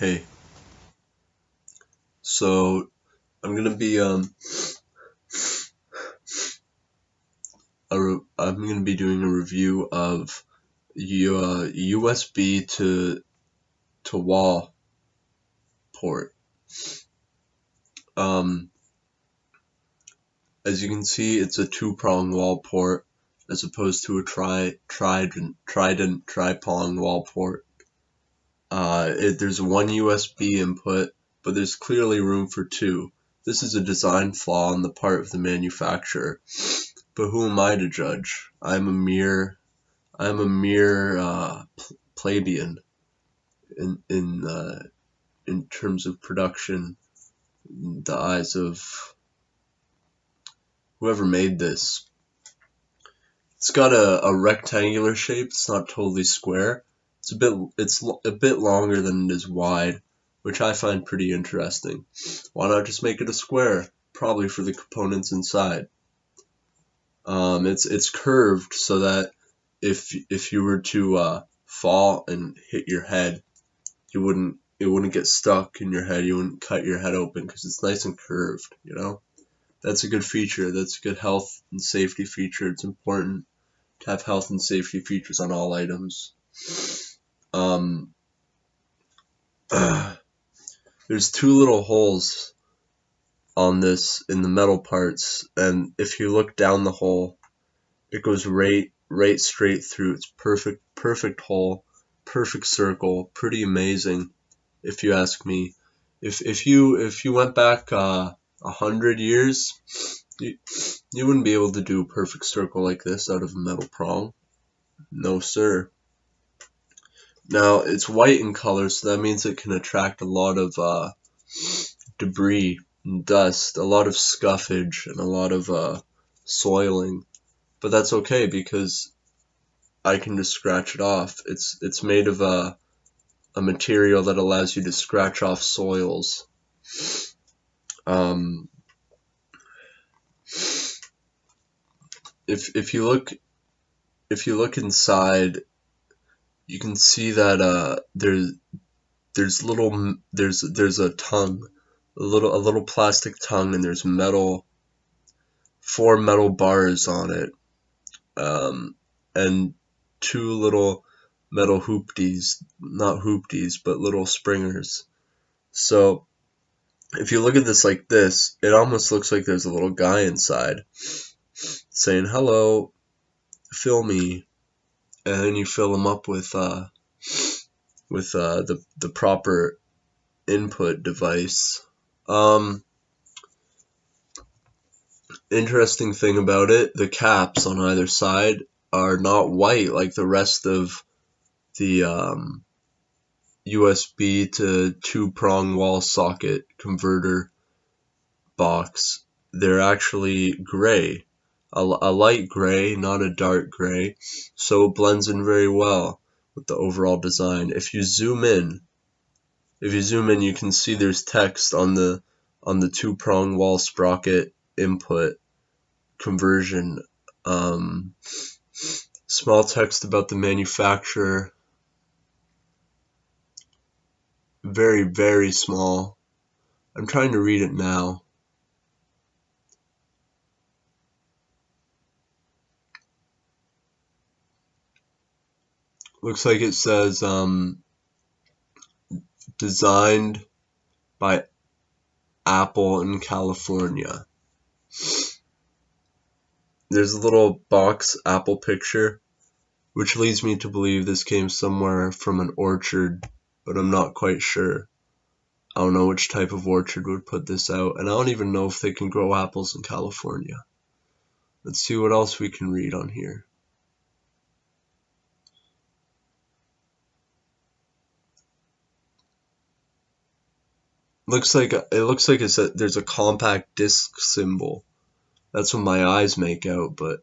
Hey, so I'm gonna be doing a review of USB to wall port. As you can see, it's a two-prong wall port as opposed to a trident tri-prong wall port. There's one USB input, but there's clearly room for two. This is a design flaw on the part of the manufacturer, but who am I to judge? I'm a mere plebeian in terms of production, in the eyes of whoever made this. It's got a rectangular shape. It's not totally square. It's a bit longer than it is wide, which I find pretty interesting. Why not just make it a square? Probably for the components inside. It's curved so that if you were to fall and hit your head, it wouldn't get stuck in your head. You wouldn't cut your head open because it's nice and curved. You know, that's a good feature. That's a good health and safety feature. It's important to have health and safety features on all items. There's two little holes on this in the metal parts, and if you look down the hole, it goes right straight through. It's perfect hole, perfect circle, pretty amazing, if you ask me. If you went back 100 years, you wouldn't be able to do a perfect circle like this out of a metal prong. No, sir. Now, it's white in color, so that means it can attract a lot of debris and dust, a lot of scuffage, and a lot of soiling. But that's okay because I can just scratch it off. It's made of a material that allows you to scratch off soils. If you look inside, you can see that there's a tongue, a little plastic tongue, and there's four metal bars on it, and two little metal hoopties, not hoopties, but little springers. So if you look at this like this, it almost looks like there's a little guy inside saying, "Hello, fill me," and then you fill him up with the proper input device. Interesting thing about it, the caps on either side are not white like the rest of the USB to two-prong wall socket converter box. They're actually gray, a light gray, not a dark gray, so it blends in very well with the overall design. If you zoom in, you can see there's text on the two-prong wall sprocket input conversion. Small text about the manufacturer. Very, very small. I'm trying to read it now. Looks like it says designed by Apple in California. There's a little box apple picture, which leads me to believe this came somewhere from an orchard, but I'm not quite sure. I don't know which type of orchard would put this out, and I don't even know if they can grow apples in California. Let's see what else we can read on here. Looks like there's a compact disc symbol. That's what my eyes make out, but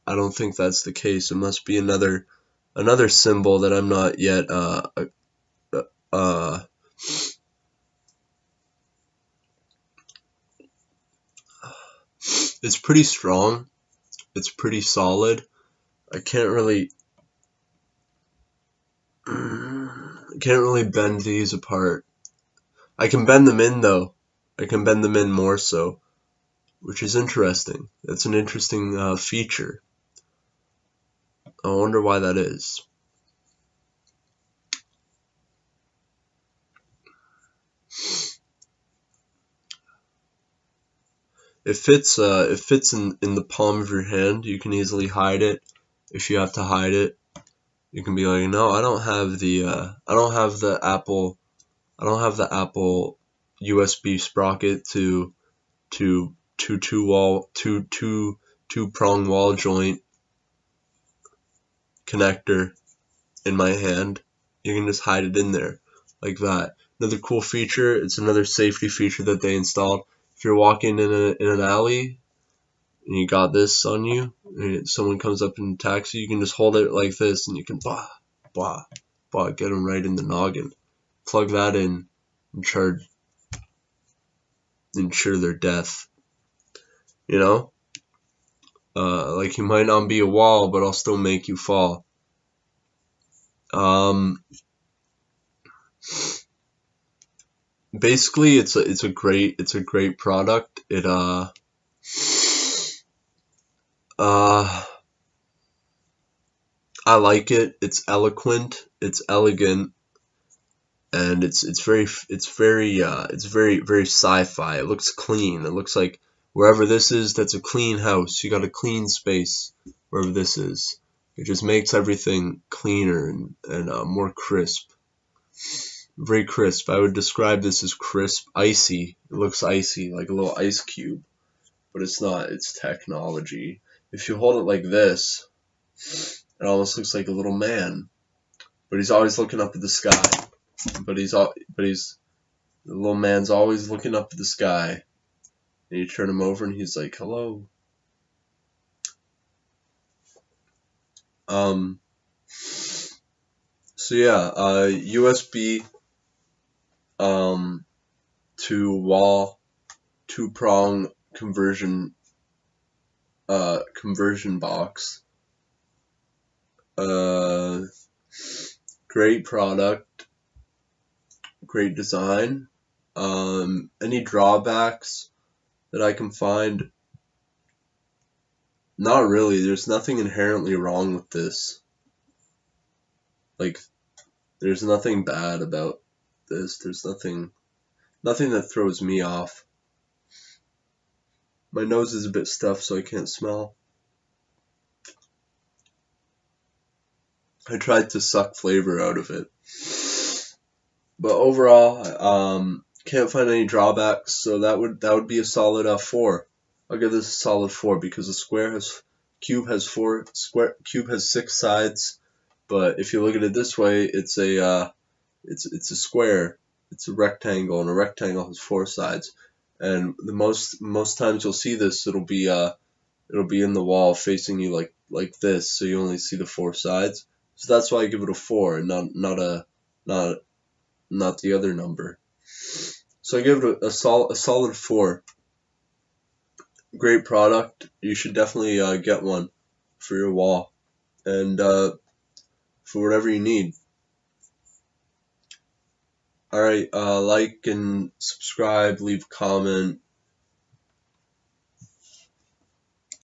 I don't think that's the case. It must be another symbol that I'm not yet It's pretty strong. It's pretty solid. I can't really bend these apart. I can bend them in though. I can bend them in more so, which is interesting. That's an interesting feature. I wonder why that is. It fits in the palm of your hand. You can easily hide it if you have to hide it. You can be like, no, I don't have the Apple USB sprocket to two prong wall joint connector in my hand. You can just hide it in there like that. Another cool feature, it's another safety feature that they installed. If you're walking in an alley and you got this on you, and someone comes up and attacks you, you can just hold it like this and you can blah, blah, blah, get them right in the noggin. Plug that in and ensure their death. You know? Like you might not be a wall, but I'll still make you fall. Basically, it's a great product. I like it. It's eloquent. It's elegant, and it's very sci-fi. It looks clean. It looks like wherever this is, that's a clean house. You got a clean space wherever this is. It just makes everything cleaner and more crisp. Very crisp. I would describe this as crisp, icy. It looks icy, like a little ice cube, but it's not. It's technology. If you hold it like this, it almost looks like a little man, but he's always looking up at the sky. The little man's always looking up at the sky. And you turn him over, and he's like, "Hello." So yeah, USB to wall, two prong conversion box. Great product, great design. Any drawbacks that I can find? Not really. There's nothing inherently wrong with this. Like, there's nothing bad about this. There's nothing that throws me off. My nose is a bit stuffed, so I can't smell. I tried to suck flavor out of it. But overall, can't find any drawbacks, so that would be a solid 4. I'll give this a solid 4 because the cube has 6 sides, but if you look at it this way, it's a square, it's a rectangle, and a rectangle has 4 sides. And the most times you'll see this, it'll be in the wall facing you like this, so you only see the 4 sides. So that's why I give it a 4, and not the other number. So I give it a solid 4. Great product. You should definitely get one for your wall and for whatever you need. Alright, like and subscribe, leave a comment,